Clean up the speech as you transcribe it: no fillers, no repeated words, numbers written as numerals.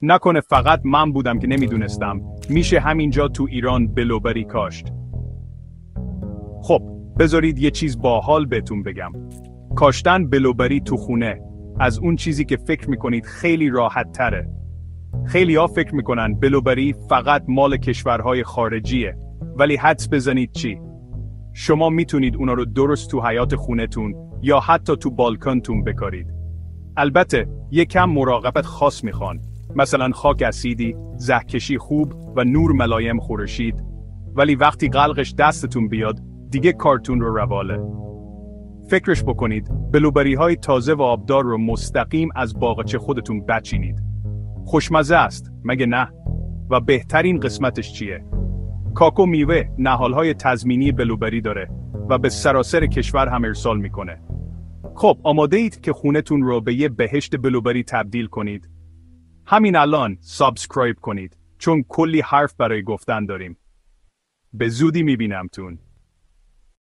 نکنه فقط من بودم که نمیدونستم میشه همینجا تو ایران بلوبری کاشت. خب بذارید یه چیز باحال بهتون بگم. کاشتن بلوبری تو خونه از اون چیزی که فکر میکنید خیلی راحت تره. خیلی ها فکر میکنن بلوبری فقط مال کشورهای خارجیه، ولی حدس بزنید چی؟ شما میتونید اونا رو درست تو حیاط خونتون یا حتی تو بالکنتون بکارید. البته یک کم مراقبت خاص میخوان، مثلا خاک اسیدی، زهکشی خوب و نور ملایم خورشید، ولی وقتی قلقش دستتون بیاد دیگه کارتون رو رواله. فکرش بکنید بلوبری های تازه و آبدار رو مستقیم از باغچه خودتون بچینید. خوشمزه است مگه نه؟ و بهترین قسمتش چیه؟ کاکو میوه نهالهای تضمینی بلوبری داره و به سراسر کشور هم ارسال میکنه. خب آماده اید که خونتون رو به یه بهشت بلوبری تبدیل کنید؟ همین الان سابسکرایب کنید چون کلی حرف برای گفتن داریم. به زودی میبینمتون.